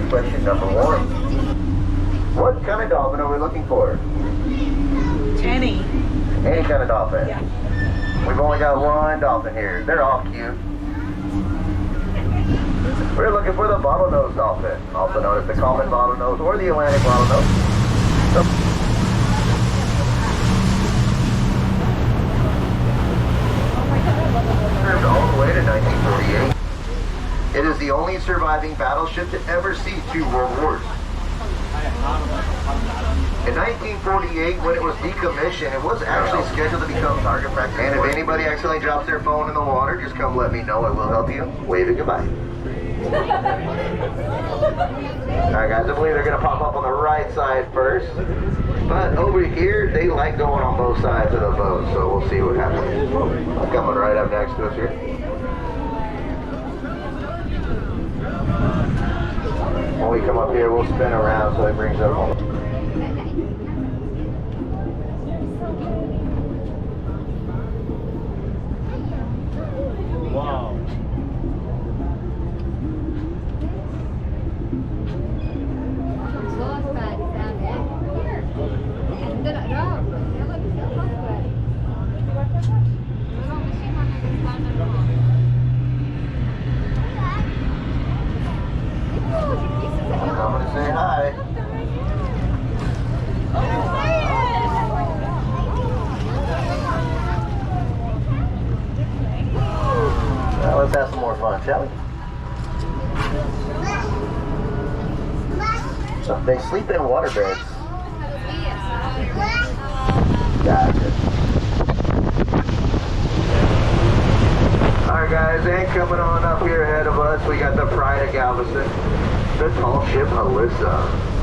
Question number 1. What kind of dolphin are we looking for? Any. Any kind of dolphin? Yeah. We've only got one dolphin here. They're all cute. We're looking for the bottlenose dolphin, also known as the common bottlenose or the Atlantic bottlenose. Served all the way to 1948. It is the only surviving battleship to ever see 2 world wars. In 1948, when it was decommissioned, it was actually scheduled to become target practice. And if anybody accidentally drops their phone in the water, just come let me know. I will help you. Wave it goodbye. Alright guys, I believe they're going to pop up on the right side first. But over here, they like going on both sides of the boat, so we'll see what happens. Coming right up next to us here. When we come up here, we'll spin around so it brings up all. Wow. I'm coming to say hi. Now let's have some more fun, shall we? So they sleep in water beds. Gotcha. Alright guys, and coming on up here ahead of us, we got the Pride of Galveston, the tall ship Alyssa.